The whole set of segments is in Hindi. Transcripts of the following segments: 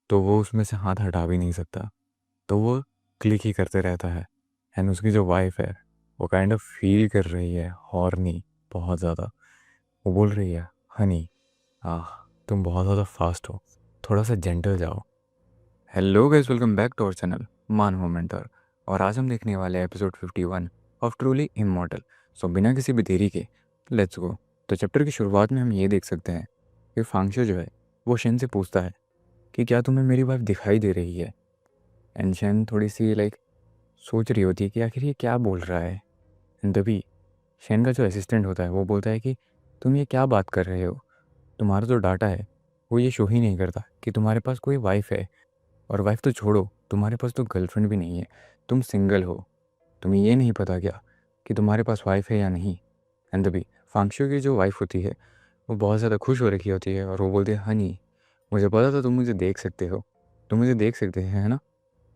तो वो उसमें से हाथ हटा भी नहीं सकता, तो वो क्लिक ही करते रहता है। एंड उसकी जो वाइफ है वो काइंड ऑफ फील कर रही है हॉर्नी बहुत ज़्यादा। वो बोल रही है, हनी, आह, तुम बहुत ज़्यादा फास्ट हो, थोड़ा सा जेंटल जाओ। Hello guys, welcome back to our channel Manav mentor. और आज हम देखने वाले हैं episode 51 of truly immortal. So बिना किसी भी देरी के लेट्स गो। तो चैप्टर की शुरुआत में हम ये देख सकते हैं कि फांगशो जो है वो शेन से पूछता है कि क्या तुम्हें मेरी वाइफ दिखाई दे रही है। एंड शेन थोड़ी सी सोच रही होती है कि आखिर ये क्या बोल रहा है। एंड तभी शेन का जो असिस्टेंट होता है वो बोलता है कि तुम ये क्या बात कर रहे हो, तुम्हारा जो डाटा है वो ये शो ही नहीं करता कि तुम्हारे पास कोई वाइफ है। और वाइफ तो छोड़ो, तुम्हारे पास तो गर्लफ्रेंड भी नहीं है, तुम सिंगल हो। तुम्हें ये नहीं पता क्या कि तुम्हारे पास वाइफ है या नहीं। एंड तभी फांगशो की जो वाइफ होती है वो बहुत ज़्यादा खुश हो रखी होती है और वो बोलती है, हनी, मुझे पता था तुम मुझे देख सकते हो, तुम मुझे देख सकते हैं, है ना?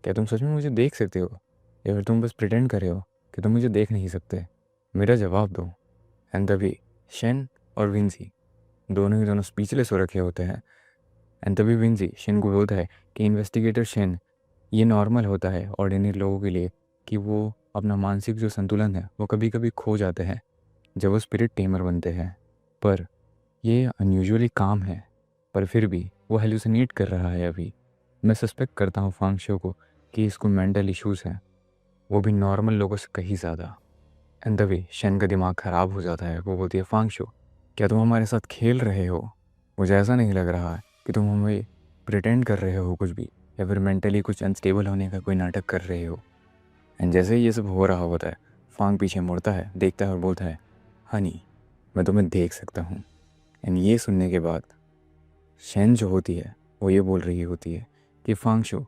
क्या तुम सच में मुझे देख सकते हो या फिर तुम बस प्रिटेंड कर रहे हो कि तुम मुझे देख नहीं सकते? मेरा जवाब दो। एंड तभी शेन और विंसी दोनों ही दोनों स्पीचलेस हो रखे होते हैं। एंड तभी विंसी शेन को बोलता है कि इन्वेस्टिगेटर शेन, ये नॉर्मल होता है ऑर्डिनरी लोगों के लिए कि वो अपना मानसिक जो संतुलन है वो कभी कभी खो जाते हैं जब वो स्पिरिट टेमर बनते हैं। पर ये अनयूजुअली काम है, पर फिर भी वो हेलुसिनेट कर रहा है अभी। मैं सस्पेक्ट करता हूँ फांगशो को कि इसको मेंटल इश्यूज़ हैं, वो भी नॉर्मल लोगों से कहीं ज़्यादा। एंड तभी शेन का दिमाग ख़राब हो जाता है। वो बोलती है, फांगशो, क्या तुम हमारे साथ खेल रहे हो? मुझे ऐसा नहीं लग रहा है कि तुम हमें प्रिटेंड कर रहे हो कुछ भी, या फिर मेंटली कुछ अनस्टेबल होने का कोई नाटक कर रहे हो। एंड जैसे ही ये सब हो रहा होता है, फांग पीछे मुड़ता है, देखता है और बोलता है, हनी, मैं तुम्हें देख सकता हूँ। एंड ये सुनने के बाद शेन जो होती है वो ये बोल रही होती है कि फांगशो,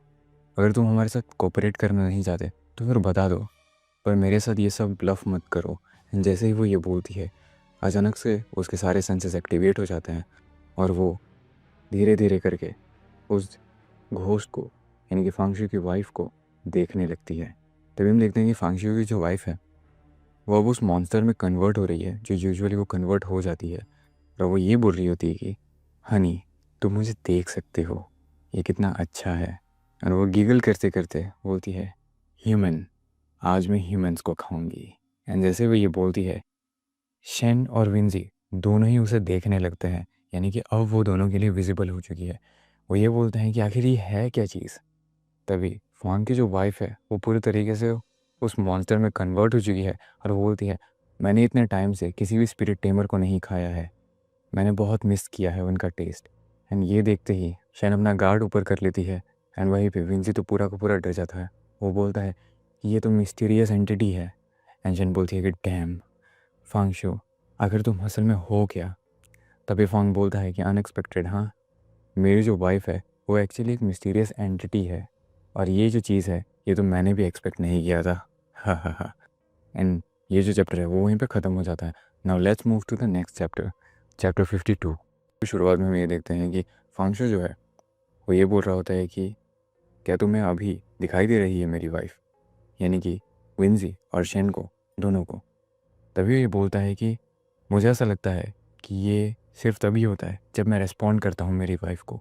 अगर तुम हमारे साथ कोऑपरेट करना नहीं चाहते तो फिर बता दो, पर मेरे साथ ये सब ब्लफ मत करो। एंड जैसे ही वो ये बोलती है, अचानक से उसके सारे सेंसेस एक्टिवेट हो जाते हैं और वो धीरे धीरे करके उस घोस्ट को, यानी कि फांगशु की वाइफ को देखने लगती है। तभी हम देखते हैं कि फांगशु की जो वाइफ है वो अब उस मॉन्स्टर में कन्वर्ट हो रही है जो यूजुअली वो कन्वर्ट हो जाती है। और वो ये बोल रही होती है कि हनी, तुम मुझे देख सकते हो, ये कितना अच्छा है। और वो गीगल करते करते बोलती है, ह्यूमन, आज मैं ह्यूमंस को खाऊंगी। एंड जैसे वो ये बोलती है, शेन और विंजी दोनों ही उसे देखने लगते हैं, यानी कि अब वो दोनों के लिए विजिबल हो चुकी है। वो ये बोलते हैं कि आखिर ये है क्या चीज़। तभी फांग की जो वाइफ है वो पूरी तरीके से उस मॉन्स्टर में कन्वर्ट हो चुकी है और वो बोलती है, मैंने इतने टाइम से किसी भी स्पिरिट टेमर को नहीं खाया है, मैंने बहुत मिस किया है उनका टेस्ट। एंड ये देखते ही शैन अपना गार्ड ऊपर कर लेती है। एंड वहीं पे विंसी तो पूरा का पूरा डर जाता है। वो बोलता है, ये तो मिस्टीरियस एंटिटी है। एंड शैन बोलती है कि डैम फांगशो, आखिर तुम असल में हो क्या? तभी फांग बोलता है कि अनएक्सपेक्टेड, हाँ, मेरी जो वाइफ है वो एक्चुअली एक मिस्टीरियस एंटिटी है, और ये जो चीज़ है ये तो मैंने भी एक्सपेक्ट नहीं किया था। हा हा हा। एंड ये जो चैप्टर है वो वहीं पे ख़त्म हो जाता है। Now let's move to the next chapter, chapter 52। शुरुआत में हम ये देखते हैं कि फांगशो जो है वो ये बोल रहा होता है कि क्या तुम्हें अभी दिखाई दे रही है मेरी वाइफ, यानी कि विंजी और शेन को, दोनों को। तभी ये बोलता है कि मुझे ऐसा लगता है कि ये सिर्फ तभी होता है जब मैं रेस्पॉन्ड करता हूँ मेरी वाइफ को,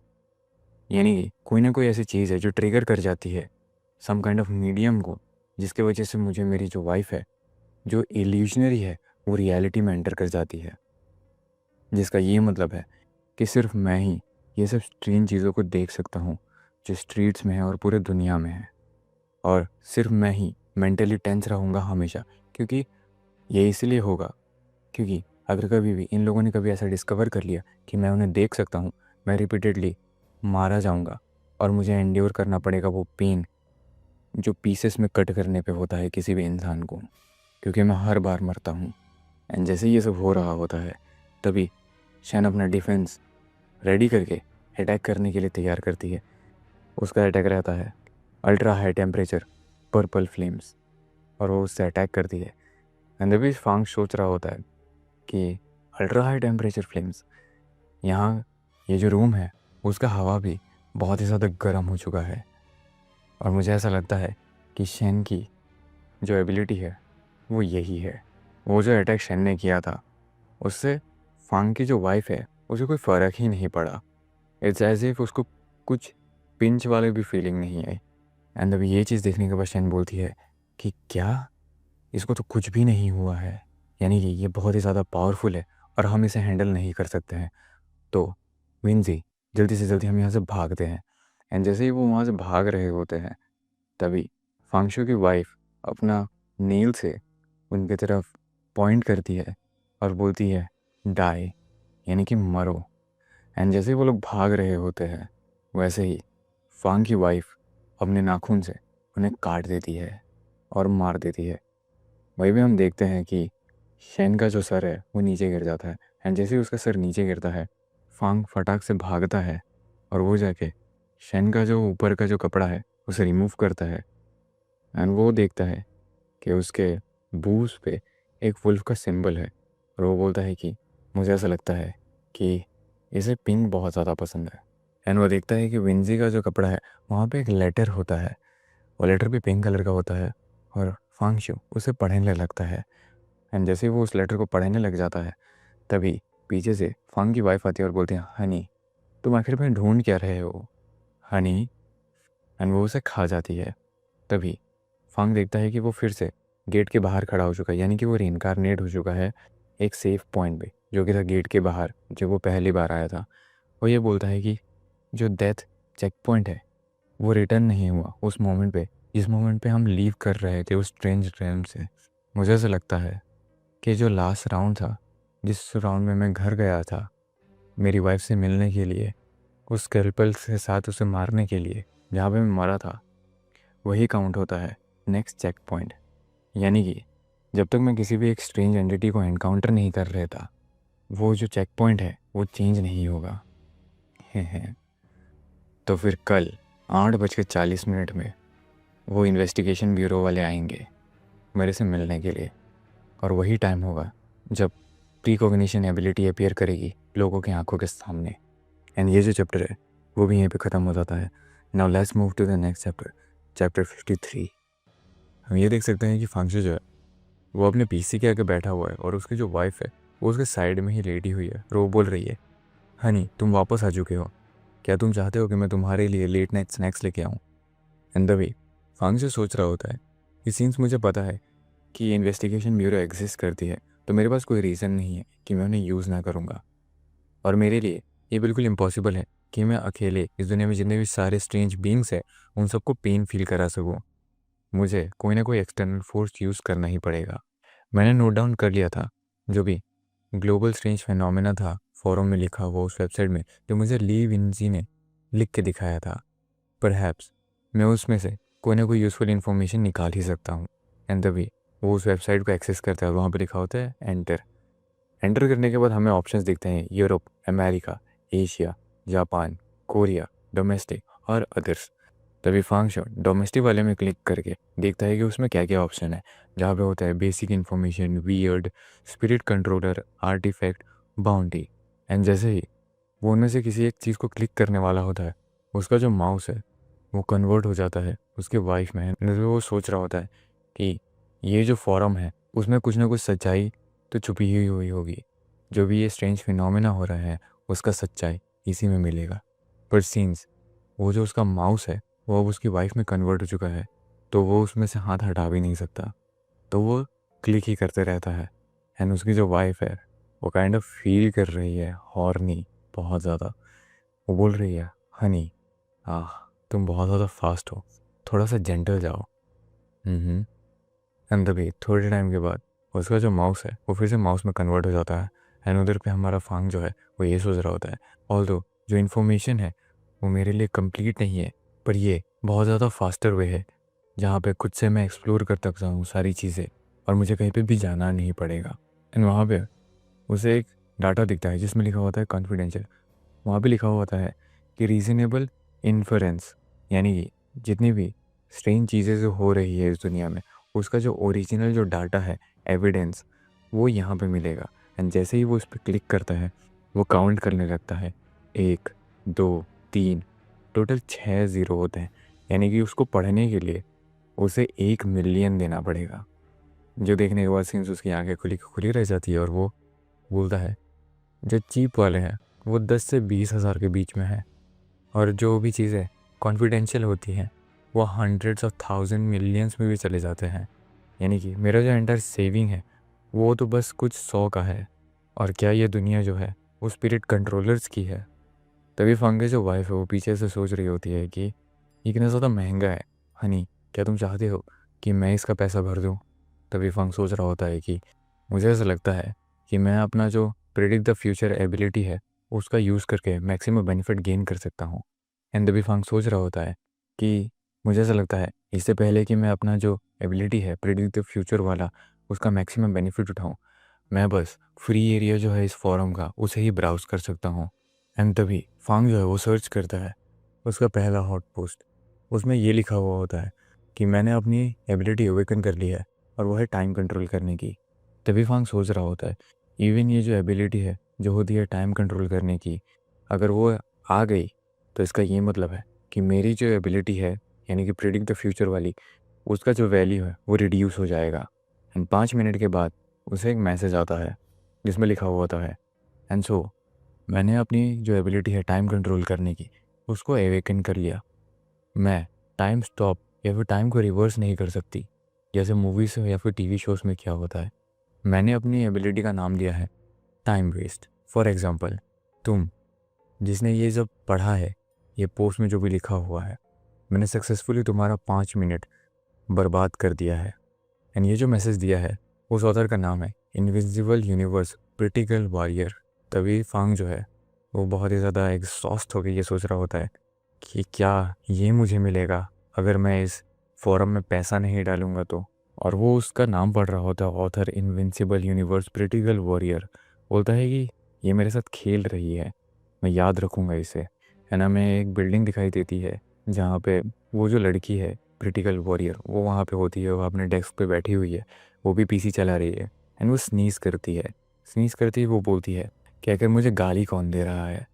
यानी कि कोई ना कोई ऐसी चीज़ है जो ट्रिगर कर जाती है सम काइंड ऑफ मीडियम को, जिसकी वजह से मुझे मेरी जो वाइफ है जो इल्यूजनरी है वो रियलिटी में एंटर कर जाती है। जिसका ये मतलब है कि सिर्फ मैं ही ये सब स्ट्रेंज चीज़ों को देख सकता हूँ जो स्ट्रीट्स में है और पूरे दुनिया में है। और सिर्फ मैं ही मेंटली टेंस रहूँगा हमेशा, क्योंकि ये इसलिए होगा क्योंकि अगर कभी भी इन लोगों ने कभी ऐसा डिस्कवर कर लिया कि मैं उन्हें देख सकता हूँ, मैं रिपीटेडली मारा जाऊँगा और मुझे एंड्योर करना पड़ेगा वो पेन जो पीसेस में कट करने पे होता है किसी भी इंसान को, क्योंकि मैं हर बार मरता हूँ। एंड जैसे ये सब हो रहा होता है तभी शैन अपना डिफेंस रेडी करके अटैक करने के लिए तैयार करती है। उसका अटैक रहता है ultra high temperature purple flames, और वो उससे अटैक करती है। एंड तभी फांग सोच रहा होता है कि अल्ट्रा हाई टेम्परेचर फ्लेम्स, यहाँ ये जो रूम है उसका हवा भी बहुत ही ज़्यादा गर्म हो चुका है। और मुझे ऐसा लगता है कि शेन की जो एबिलिटी है वो यही है। वो जो अटैक शेन ने किया था उससे फांग की जो वाइफ है उसे कोई फ़र्क ही नहीं पड़ा। इट्स एज इफ उसको कुछ पिंच वाली भी फीलिंग नहीं आई। एंड अभी ये चीज़ देखने के बाद शेन बोलती है कि क्या इसको तो कुछ भी नहीं हुआ है, यानी कि ये बहुत ही ज़्यादा पावरफुल है और हम इसे हैंडल नहीं कर सकते हैं। तो विंजी जल्दी से जल्दी हम यहाँ से भागते हैं। एंड जैसे ही वो वहाँ से भाग रहे होते हैं तभी फांगशु की वाइफ अपना नील से उनकी तरफ पॉइंट करती है और बोलती है डाई, यानी कि मरो। एंड जैसे ही वो लोग भाग रहे होते हैं वैसे ही फांग की वाइफ अपने नाखून से उन्हें काट देती है और मार देती है। वहीं भी हम देखते हैं कि शेन का जो सर है वो नीचे गिर जाता है। एंड जैसे ही उसका सर नीचे गिरता है फांग फटाक से भागता है और वो जाके शेन का जो ऊपर का जो कपड़ा है उसे रिमूव करता है। एंड वो देखता है कि उसके बूज पे एक वुल्फ का सिंबल है और वो बोलता है कि मुझे ऐसा लगता है कि इसे पिंक बहुत ज़्यादा पसंद है। एंड वो देखता है कि विंजी का जो कपड़ा है वहाँ पे एक लेटर होता है, वो लेटर भी पिंक कलर का होता है और फांगशु उसे पढ़ने लगता है। एंड जैसे ही वो उस लेटर को पढ़ने लग जाता है तभी पीछे से फांग की वाइफ आती है और बोलती है हनी तुम आखिर में ढूंढ क्या रहे हो हनी। एंड वो उसे खा जाती है। तभी फांग देखता है कि वो फिर से गेट के बाहर खड़ा हो चुका है, यानी कि वो रीइंकारनेट हो चुका है एक सेफ पॉइंट पे जो कि था गेट के बाहर जब वो पहली बार आया था। वो ये बोलता है कि जो डेथ चेक पॉइंट है वो रिटर्न नहीं हुआ उस मोमेंट पे जिस मोमेंट पे हम लीव कर रहे थे उस स्ट्रेंज ड्रीम से। मुझे ऐसा लगता है कि जो लास्ट राउंड था जिस राउंड में मैं घर गया था मेरी वाइफ से मिलने के लिए, उस स्कैल्पेल के साथ उसे मारने के लिए जहाँ पे मैं मरा था, वही काउंट होता है नेक्स्ट चेक पॉइंट। यानी कि जब तक मैं किसी भी एक स्ट्रेंज एंटिटी को एनकाउंटर नहीं कर रहा था वो जो चेक पॉइंट है वो चेंज नहीं होगा। तो फिर कल 8:40 में वो इन्वेस्टिगेशन ब्यूरो वाले आएंगे मेरे से मिलने के लिए और वही टाइम होगा जब प्रीकॉग्निशन एबिलिटी अपीयर करेगी लोगों की आंखों के सामने। एंड ये जो चैप्टर है वो भी यहीं पे ख़त्म हो जाता है। Now let's move to the next chapter, chapter 53। हम ये देख सकते हैं कि फांगशु जो है वो अपने पीसी के आगे बैठा हुआ है और उसकी जो वाइफ है वो उसके साइड में ही लेटी हुई है और वो बोल रही है हनी तुम वापस आ चुके हो, क्या तुम चाहते हो कि मैं तुम्हारे लिए लेट नाइट स्नैक्स लेके आऊँ। एंड तभी फांगशु सोच रहा होता है कि सिंस मुझे पता है कि ये इन्वेस्टिगेशन ब्यूरो एग्जिस्ट करती है तो मेरे पास कोई रीज़न नहीं है कि मैं उन्हें यूज़ ना करूँगा। और मेरे लिए ये बिल्कुल इम्पॉसिबल है कि मैं अकेले इस दुनिया में जितने भी सारे स्ट्रेंज बींग्स हैं उन सबको पेन फील करा सकूँ। मुझे कोई ना कोई एक्सटर्नल फोर्स यूज़ करना ही पड़ेगा। मैंने नोट डाउन कर लिया था जो भी ग्लोबल स्ट्रेंज फेनोमेना था फोरम में लिखा हुआ उस वेबसाइट में जो मुझे ली विंजी ने लिख के दिखाया था। परहैप्स मैं उसमें से कोई ना कोई यूज़फुल इन्फॉर्मेशन निकाल ही सकता हूँ। एंड तभी वो उस वेबसाइट को एक्सेस करता है, वहाँ पे लिखा होता है एंटर। एंटर करने के बाद हमें ऑप्शंस दिखते हैं Europe, America, Asia, Japan, Korea, domestic और अदर्स। तभी फांगशु डोमेस्टिक वाले में क्लिक करके देखता है कि उसमें क्या क्या ऑप्शन है, जहाँ पे होता है basic information, weird, spirit controller, artifact, bounty. And जैसे ही वो उनमें से किसी एक चीज़ को क्लिक करने वाला होता है उसका जो माउस है वो कन्वर्ट हो जाता है उसके वाइफ में। वो सोच रहा होता है कि ये जो फॉरम है उसमें कुछ ना कुछ सच्चाई तो छुपी हुई होगी, जो भी ये स्ट्रेंज फिनोमेना हो रहा है उसका सच्चाई इसी में मिलेगा। पर सीन्स वो जो उसका माउस है वो अब उसकी वाइफ में कन्वर्ट हो चुका है तो वो उसमें से हाथ हटा भी नहीं सकता, तो वो क्लिक ही करते रहता है। एंड उसकी जो वाइफ है वो काइंड ऑफ फील कर रही है हॉर्नी बहुत ज़्यादा। वो बोल रही है हनी तुम बहुत ज़्यादा फास्ट हो, थोड़ा सा जेंटल जाओ। एंड तभी थोड़े टाइम के बाद उसका जो माउस है वो फिर से माउस में कन्वर्ट हो जाता है। एंड उधर पे हमारा फांग जो है वो ये सोच रहा होता है ऑल्दो जो इन्फॉर्मेशन है वो मेरे लिए कंप्लीट नहीं है पर ये बहुत ज़्यादा फास्टर वे है जहाँ पे खुद से मैं एक्सप्लोर कर सकता हूँ सारी चीज़ें और मुझे कहीं पे भी जाना नहीं पड़ेगा। एंड वहाँ पे उसे एक डाटा दिखता है जिसमें लिखा होता है कॉन्फिडेंशियल। वहाँ पे लिखा होता है कि रीजनेबल इन्फरेंस, यानी कि जितनी भी स्ट्रेंज चीज़ें जो हो रही है इस दुनिया में उसका जो ओरिजिनल जो डाटा है, एविडेंस, वो यहाँ पे मिलेगा। एंड जैसे ही वो उस पर क्लिक करता है वो काउंट करने लगता है 1 2 3, टोटल 6 ज़ीरो होते हैं। यानी कि उसको पढ़ने के लिए उसे 1 मिलियन देना पड़ेगा। जो देखने के बाद सिंस उसकी आंखें खुली खुली रह जाती है और वो बोलता है जो चीप वाले हैं वो 10 से 20 हज़ार के बीच में है और जो भी चीज़ें कॉन्फिडेंशियल होती हैं वो हंड्रेड्स ऑफ थाउजेंड मिलियंस में भी चले जाते हैं। यानी कि मेरा जो एंटायर सेविंग है वो तो बस कुछ 100 का है, और क्या ये दुनिया जो है वो स्पिरिट कंट्रोलर्स की है। तभी फंग की जो वाइफ है वो पीछे से सोच रही होती है कि ये कितना ज़्यादा महंगा है, हनी क्या तुम चाहते हो कि मैं इसका पैसा भर दूँ। तभी फंग सोच रहा होता है कि मुझे ऐसा लगता है कि मैं अपना जो प्रेडिक्ट द फ्यूचर एबिलिटी है उसका यूज़ करके मैक्सिमम बेनिफिट गेन कर सकता हूँ। एंड तभी फंग सोच रहा होता है कि मुझे ऐसा लगता है इससे पहले कि मैं अपना जो एबिलिटी है प्रेडिक्ट द फ्यूचर वाला उसका मैक्सिमम बेनिफिट उठाऊँ, मैं बस फ्री एरिया जो है इस फॉरम का उसे ही ब्राउज कर सकता हूँ। एंड तभी फांग जो है वो सर्च करता है उसका पहला हॉट पोस्ट। उसमें ये लिखा हुआ होता है कि मैंने अपनी एबिलिटी अवेकन कर ली है और वो है टाइम कंट्रोल करने की। तभी फांग सोच रहा होता है इवन ये जो एबिलिटी है जो होती है टाइम कंट्रोल करने की, अगर वो आ गई तो इसका ये मतलब है कि मेरी जो एबिलिटी है यानी कि प्रिडिक्ट द फ्यूचर वाली उसका जो वैल्यू है वो रिड्यूस हो जाएगा। एंड 5 मिनट के बाद उसे एक मैसेज आता है जिसमें लिखा हुआ होता है एंड सो मैंने अपनी जो एबिलिटी है टाइम कंट्रोल करने की उसको अवेकन कर लिया। मैं टाइम स्टॉप या फिर टाइम को रिवर्स नहीं कर सकती जैसे मूवीज़ या फिर टीवी शोज़ में क्या होता है। मैंने अपनी एबिलिटी का नाम दिया है टाइम वेस्ट। फॉर एग्ज़ाम्पल तुम जिसने ये जब पढ़ा है ये पोस्ट में जो भी लिखा हुआ है, मैंने सक्सेसफुली तुम्हारा 5 मिनट बर्बाद कर दिया है। एंड ये जो मैसेज दिया है उस ऑथर का नाम है इनविजिबल यूनिवर्स क्रिटिकल वॉरियर। तभी फांग जो है वो बहुत ही ज़्यादा एग्जॉस्ट होकर ये सोच रहा होता है कि क्या ये मुझे मिलेगा अगर मैं इस फोरम में पैसा नहीं डालूंगा तो। और वो उसका नाम पढ़ रहा होता है author invincible universe critical warrior. बोलता है कि ये मेरे साथ खेल रही है, मैं याद रखूँगा इसे। है ना, मैं एक बिल्डिंग दिखाई देती है जहाँ पे वो जो लड़की है क्रिटिकल वॉरियर वो वहाँ पे होती है, वो अपने डेस्क पे बैठी हुई है, वो भी पीसी चला रही है। एंड वो स्नीज़ करती है, स्नीज़ करती है वो बोलती है कि आखिर मुझे गाली कौन दे रहा है।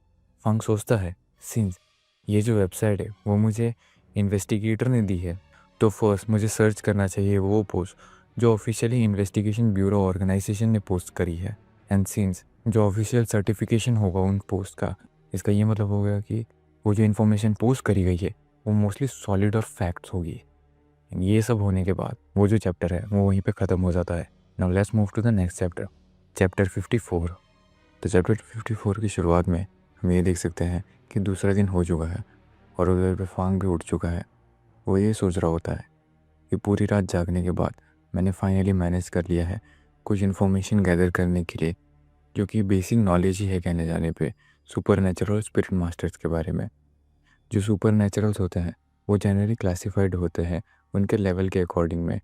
फंग सोचता है सिंस ये जो वेबसाइट है वो मुझे इन्वेस्टिगेटर ने दी है तो फर्स्ट मुझे सर्च करना चाहिए वो पोस्ट जो ऑफिशियली इन्वेस्टिगेशन ब्यूरो ऑर्गेनाइजेशन ने पोस्ट करी है। एंड सिंस जो ऑफिशियल सर्टिफिकेशन होगा उन पोस्ट का, इसका ये मतलब हो गया कि वो जो इन्फॉर्मेशन पोस्ट करी गई है वो मोस्टली सॉलिड और फैक्ट्स होगी। ये सब होने के बाद वो जो चैप्टर है वो वहीं पे ख़त्म हो जाता है। Now let's move to the next chapter, chapter 54। तो चैप्टर 54 की शुरुआत में हम ये देख सकते हैं कि दूसरा दिन हो चुका है और उधर पे फांग भी उठ चुका है। वो ये सोच रहा होता है कि पूरी रात जागने के बाद मैंने फाइनली मैनेज कर लिया है कुछ इन्फॉर्मेशन गैदर करने के लिए, जो कि बेसिक नॉलेज ही है कहने जाने पे सुपर नेचुरल स्पिरिट मास्टर्स के बारे में। जो सुपर नेचुरल्स होते हैं वो जनरली क्लासिफाइड होते हैं उनके लेवल के अकॉर्डिंग में,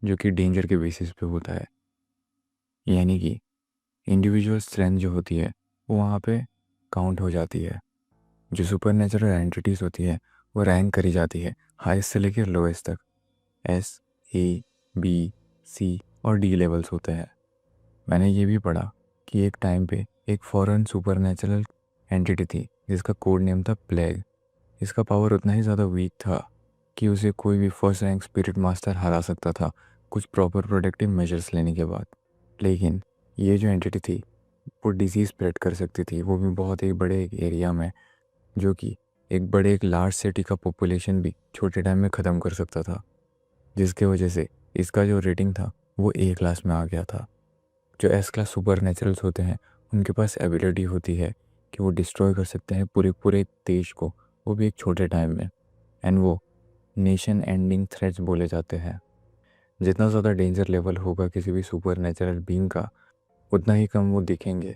जो कि डेंजर के बेसिस पे होता है। यानी कि इंडिविजुअल स्ट्रेंथ जो होती है वो वहाँ पे काउंट हो जाती है। जो सुपर नेचुरल एंटिटीज़ होती है वो रैंक करी जाती है हाईएस्ट से लेकर लोएस्ट तक। एस, ए, बी, सी और डी लेवल्स होते हैं। मैंने ये भी पढ़ा कि एक टाइम पे एक फॉरेन सुपर नेचुरल एंटिटी थी जिसका कोड नेम था प्लेग। इसका पावर उतना ही ज़्यादा वीक था कि उसे कोई भी फर्स्ट रैंक स्पिरिट मास्टर हरा सकता था कुछ प्रॉपर प्रोटेक्टिव मेजर्स लेने के बाद। लेकिन ये जो एंटिटी थी वो डिजीज़ स्प्रेड कर सकती थी, वो भी बहुत एक बड़े एक एरिया में, जो कि एक लार्ज सिटी का पॉपुलेशन भी छोटे टाइम में ख़त्म कर सकता था। जिसके वजह से इसका जो रेटिंग था वो ए क्लास में आ गया था। जो एस क्लास सुपर नेचुरल्स होते हैं उनके पास एबिलिटी होती है कि वो डिस्ट्रॉय कर सकते हैं पूरे पूरे देश को, वो भी एक छोटे टाइम में। एंड वो नेशन एंडिंग थ्रेट्स बोले जाते हैं। जितना ज़्यादा डेंजर लेवल होगा किसी भी सुपर नेचुरल बीइंग का उतना ही कम वो दिखेंगे,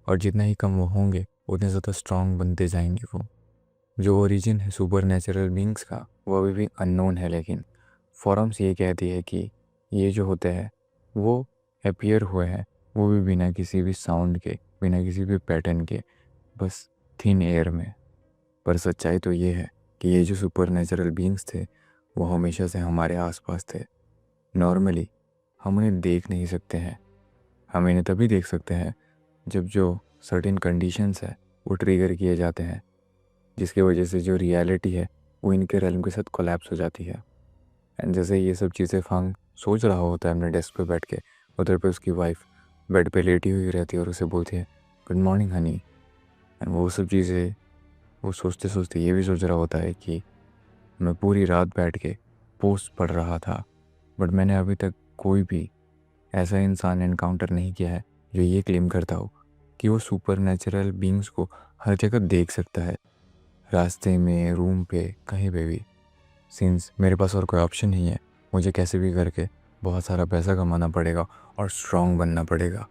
और जितना ही कम वो होंगे उतने ज़्यादा स्ट्रांग बनते जाएंगे वो। जो ओरिजिन है सुपर नेचुरल बींग्स का वो अभी भी अननोन है, लेकिन फॉरम्स ये कहती है कि ये जो होते हैं वो अपीयर हुए हैं वो भी बिना किसी भी साउंड के, बिना किसी भी पैटर्न के, बस थिन एयर में। पर सच्चाई तो ये है कि ये जो सुपर नेचुरल बींग्स थे वो हमेशा से हमारे आसपास थे। नॉर्मली हम उन्हें देख नहीं सकते हैं, हम इन्हें तभी देख सकते हैं जब जो सर्टेन कंडीशंस है वो ट्रिगर किए जाते हैं, जिसकी वजह से जो रियलिटी है वो इनके रेलम के साथ कोलैप्स हो जाती है। एंड जैसे ये सब चीज़ें फांग सोच रहा होता है अपने डेस्क पे बैठ के, उधर पे उसकी वाइफ बेड पे लेटी हुई रहती है और उसे बोलती है गुड मॉर्निंग हनी। एंड वो सब चीज़ें वो सोचते सोचते ये भी सोच रहा होता है कि मैं पूरी रात बैठ के पोस्ट पढ़ रहा था, बट मैंने अभी तक कोई भी ऐसा इंसान एनकाउंटर नहीं किया है जो ये क्लेम करता हो कि वो सुपर नेचुरल बींग्स को हर जगह देख सकता है, रास्ते में, रूम पे, कहीं पे भी। सिंस मेरे पास और कोई ऑप्शन नहीं है, मुझे कैसे भी करके बहुत सारा पैसा कमाना पड़ेगा और स्ट्रांग बनना पड़ेगा।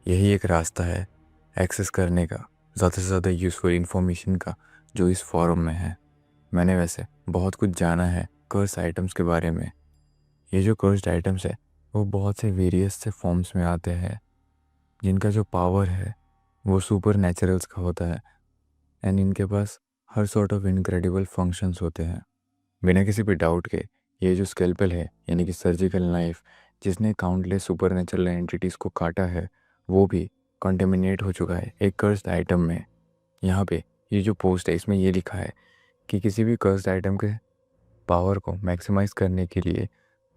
यही एक रास्ता है एक्सेस करने का, ज़्यादा से ज़्यादा यूज़फुल इन्फॉर्मेशन का जो इस फॉरम में है। मैंने वैसे बहुत कुछ जाना है कर्स आइटम्स के बारे में। ये जो कर्स्ड आइटम्स है वो बहुत से वेरियस से फॉर्म्स में आते हैं, जिनका जो पावर है वो सुपर नेचुरल्स का होता है, एंड इनके पास हर सॉर्ट ऑफ इनक्रेडिबल फंक्शंस होते हैं। बिना किसी पे डाउट के ये जो स्केल्पेल है, यानी कि सर्जिकल नाइफ जिसने काउंटलेस सुपर नेचुरल एंटिटीज़ को काटा है, वो भी कॉन्टेमिनेट हो चुका है एक कर्स्ड आइटम में। यहाँ पे ये जो पोस्ट है इसमें ये लिखा है कि किसी भी कर्स्ड आइटम के पावर को मैक्सिमाइज करने के लिए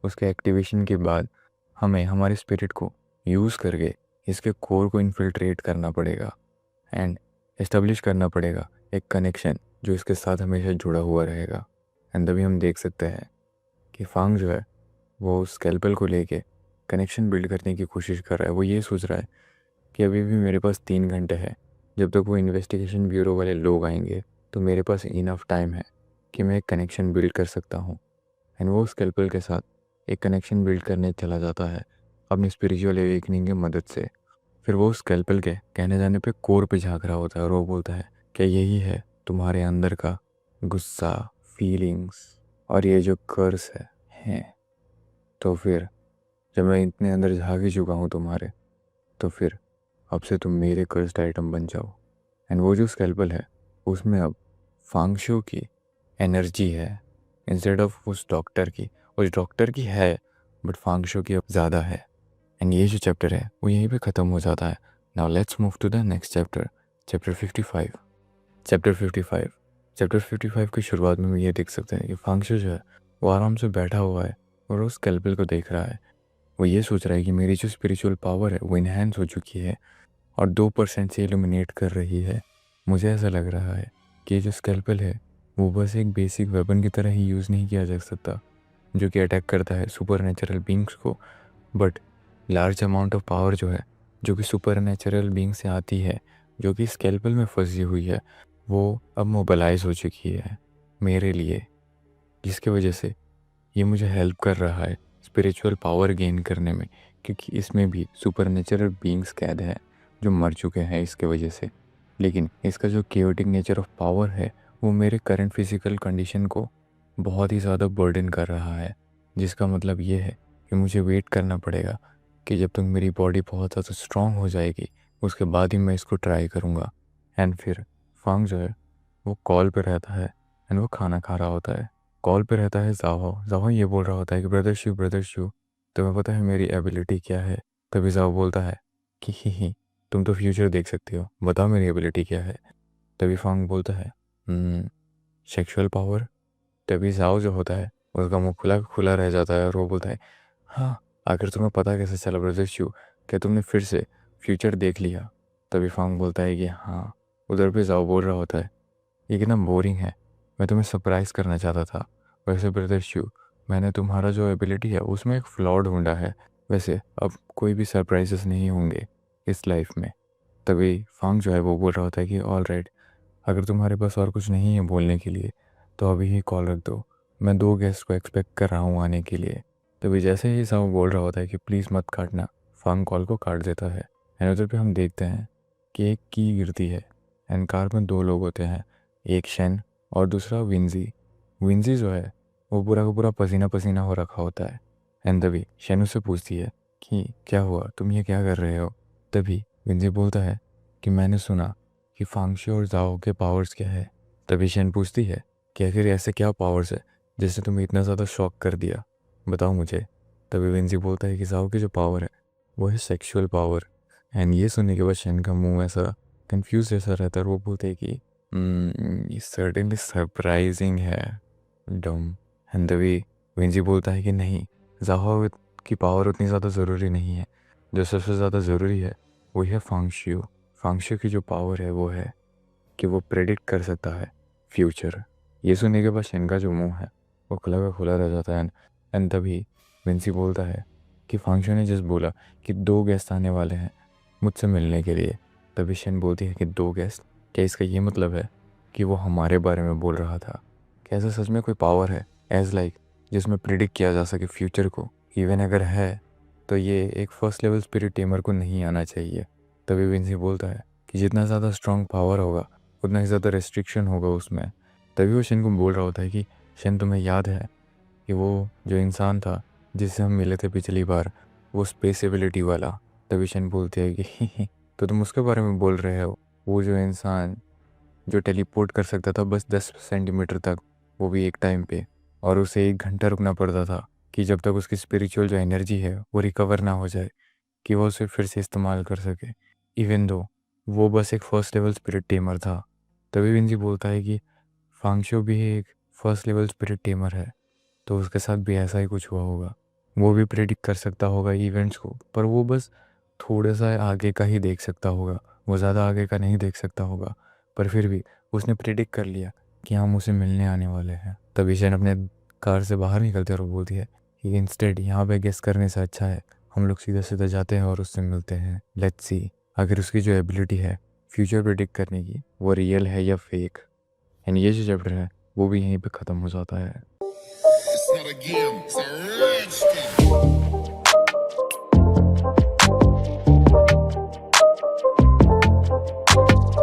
उसके एक्टिवेशन के बाद हमें हमारे स्पिरिट को यूज़ करके इसके कोर को इन्फिल्ट्रेट करना पड़ेगा एंड एस्टेब्लिश करना पड़ेगा एक कनेक्शन जो इसके साथ हमेशा जुड़ा हुआ रहेगा। एंड तभी हम देख सकते हैं कि फांग जो है वो स्कैल्पेल को लेके कनेक्शन बिल्ड करने की कोशिश कर रहा है। वो ये सोच रहा है कि अभी भी मेरे पास 3 घंटे है, जब तक वो इन्वेस्टिगेशन ब्यूरो वाले लोग आएंगे तो मेरे पास इनफ टाइम है कि मैं एक कनेक्शन बिल्ड कर सकता हूँ। एंड वो स्कैल्पेल के साथ एक कनेक्शन बिल्ड करने चला जाता है अपनी स्पिरिचुअल एवेकनिंग की मदद से। फिर वो स्कैल्पेल के कहने जाने पे कोर पे झांक रहा होता है और वो बोलता है कि यही है तुम्हारे अंदर का गुस्सा, फीलिंग्स और ये जो कर्स है। तो फिर जब मैं इतने अंदर झांक ही चुका हूँ तुम्हारे, तो फिर अब से तुम मेरे कर्स्ड आइटम बन जाओ। एंड वो जो स्कैल्पेल है उसमें अब फांगशो की एनर्जी है इंस्टेड ऑफ उस डॉक्टर की है, बट फांगशो की अब ज़्यादा है। एंड ये जो चैप्टर है वो यहीं पे ख़त्म हो जाता है। Now let's move to the next chapter, chapter 55। Chapter 55 की शुरुआत में भी ये देख सकते हैं कि फांगशो जो है वो आराम से बैठा हुआ है और उस स्कैल्पेल को देख रहा है। वो ये सोच रहा है कि मेरी जो स्पिरिचुअल पावर है वो इन्हेंस हो चुकी है और 2% से इल्यूमिनेट कर रही है। मुझे ऐसा लग रहा है कि ये जो स्कैल्पेल है वो बस एक बेसिक वेपन की तरह ही यूज़ नहीं किया जा सकता जो कि अटैक करता है सुपर नेचुरल बींग्स को, but large amount of power जो है जो कि सुपर नेचुरल बींग से आती है, जो कि स्कैल्पेल में फंसी हुई है, वो अब मोबिलाइज हो चुकी है मेरे लिए, जिसकी वजह से ये मुझे हेल्प कर रहा है स्पिरिचुअल पावर गेन करने में, क्योंकि इसमें भी सुपर नेचुरल बींग्स कैद है जो मर चुके हैं इसके वजह से। लेकिन इसका जो केओटिक नेचर ऑफ पावर है वो मेरे करंट फिजिकल कंडीशन को बहुत ही ज़्यादा बर्डन कर रहा है, जिसका मतलब ये है कि मुझे वेट करना पड़ेगा कि जब तक मेरी बॉडी बहुत ज़्यादा स्ट्रांग हो जाएगी उसके बाद ही मैं इसको ट्राई करूँगा। एंड फिर फांग जो है वो कॉल पे रहता है एंड वो खाना खा रहा होता है। कॉल पे रहता है जाओ जाओ, ये बोल रहा होता है कि ब्रदर शिव तुम्हें पता है मेरी एबिलिटी क्या है। तभी जाओ बोलता है कि ही तुम तो फ्यूचर देख सकते हो, बताओ मेरी एबिलिटी क्या है। तभी फांग बोलता है सेक्सुअल पावर। तभी जाओ जो होता है उसका मुंह खुला खुला रह जाता है और वो बोलता है हाँ, आखिर तुम्हें पता कैसे चला ब्रदर शिव, क्या तुमने फिर से फ्यूचर देख लिया। तभी फांग बोलता है कि हाँ। उधर भी जाओ बोल रहा होता है ये कितना बोरिंग है, मैं तुम्हें सरप्राइज़ करना चाहता था। वैसे ब्रदर शिव, मैंने तुम्हारा जो एबिलिटी है उसमें एक फ्लॉ ढूंढा है। वैसे अब कोई भी सरप्राइजेस नहीं होंगे इस लाइफ में। तभी फांग जो है वो बोल रहा होता है कि ऑल राइट, अगर तुम्हारे पास और कुछ नहीं है बोलने के लिए तो अभी ही कॉल रख दो, मैं 2 गेस्ट को एक्सपेक्ट कर रहा हूँ आने के लिए। तभी जैसे ही साहब बोल रहा होता है कि प्लीज़ मत काटना, फांग कॉल को काट देता है। एंड उधर पे हम देखते हैं कि एक की गिरती है एंड कार में 2 लोग होते हैं, एक शेन और दूसरा विंजी। विंजी जो है वो पूरा का पूरा पसीना पसीना हो रखा होता है। एंड तभी शेन उससे पूछती है कि क्या हुआ, तुम ये क्या कर रहे हो। तभी विंजी बोलता है कि मैंने सुना कि फांगशो और जाओ के पावर्स क्या है। तभी शेन पूछती है कि आखिर ऐसे क्या पावर्स है जिसने तुम्हें इतना ज़्यादा शॉक कर दिया, बताओ मुझे। तभी विंजी बोलता है कि जाओ की जो पावर है वो है सेक्सुअल पावर। एंड ये सुनने के बाद शेन का मुंह ऐसा कंफ्यूज जैसा रहता है और वो बोलते हैं कि ये सर्टेनली सरप्राइजिंग है डम। एंड तभी विंजी बोलता है कि नहीं, जाहो की पावर उतनी ज़्यादा ज़रूरी नहीं है, जो सबसे ज़्यादा ज़रूरी है वही है फांगशियो। फांगशियो की जो पावर है वो है कि वो प्रेडिक्ट कर सकता है फ्यूचर। ये सुनने के बाद शेन का जो मुंह है वो खुला का खुला रह जाता है। एंड तभी विंसी बोलता है कि फांगशो ने जस्ट बोला कि 2 गेस्ट आने वाले हैं मुझसे मिलने के लिए। तभी शेन बोलती है कि 2 गेस्ट, क्या इसका ये मतलब है कि वो हमारे बारे में बोल रहा था? क्या ऐसा सच में कोई पावर है एज लाइक जिसमें प्रिडिक्ट किया जा सके फ्यूचर को? इवन अगर है तो ये एक फर्स्ट लेवल स्पिरिट टेमर को नहीं आना चाहिए। तभी विंसी बोलता है कि जितना ज़्यादा स्ट्रॉन्ग पावर होगा उतना ही ज़्यादा रेस्ट्रिक्शन होगा उसमें। तभी वो शेन को बोल रहा होता है कि शेन, तुम्हें याद है कि वो जो इंसान था जिससे हम मिले थे पिछली बार, वो स्पेस एबिलिटी वाला? तभी शेन बोलती है कि तो तुम उसके बारे में बोल रहे हो? वो जो इंसान जो टेलीपोर्ट कर सकता था बस 10 सेंटीमीटर तक, वो भी एक टाइम पे, और उसे 1 घंटा रुकना पड़ता था कि जब तक उसकी स्पिरिचुअल जो एनर्जी है वो रिकवर ना हो जाए कि वो उसे फिर से इस्तेमाल कर सके, इवन दो वो बस एक फर्स्ट लेवल स्पिरिट टेमर था। तभी विंजी बोलता है कि फांगशो भी एक फर्स्ट लेवल स्पिरिट टेमर है, तो उसके साथ भी ऐसा ही कुछ हुआ होगा। वो भी प्रेडिक्ट कर सकता होगा इवेंट्स को, पर वो बस थोड़ा सा आगे का ही देख सकता होगा, वो ज़्यादा आगे का नहीं देख सकता होगा। पर फिर भी उसने प्रेडिक्ट कर लिया कि हम उसे मिलने आने वाले हैं। तभी शेन अपने कार से बाहर निकलते और बोलती है कि इंस्टेड यहाँ पे गेस करने से अच्छा है हम लोग सीधा सीधा जाते हैं और उससे मिलते हैं। लेट्स सी अगर उसकी जो एबिलिटी है फ्यूचर प्रेडिक्ट करने की वो रियल है या फेक। एंड ये जो चैप्टर है वो भी यहीं पे ख़त्म हो जाता है। It's not a game, it's a rich thing.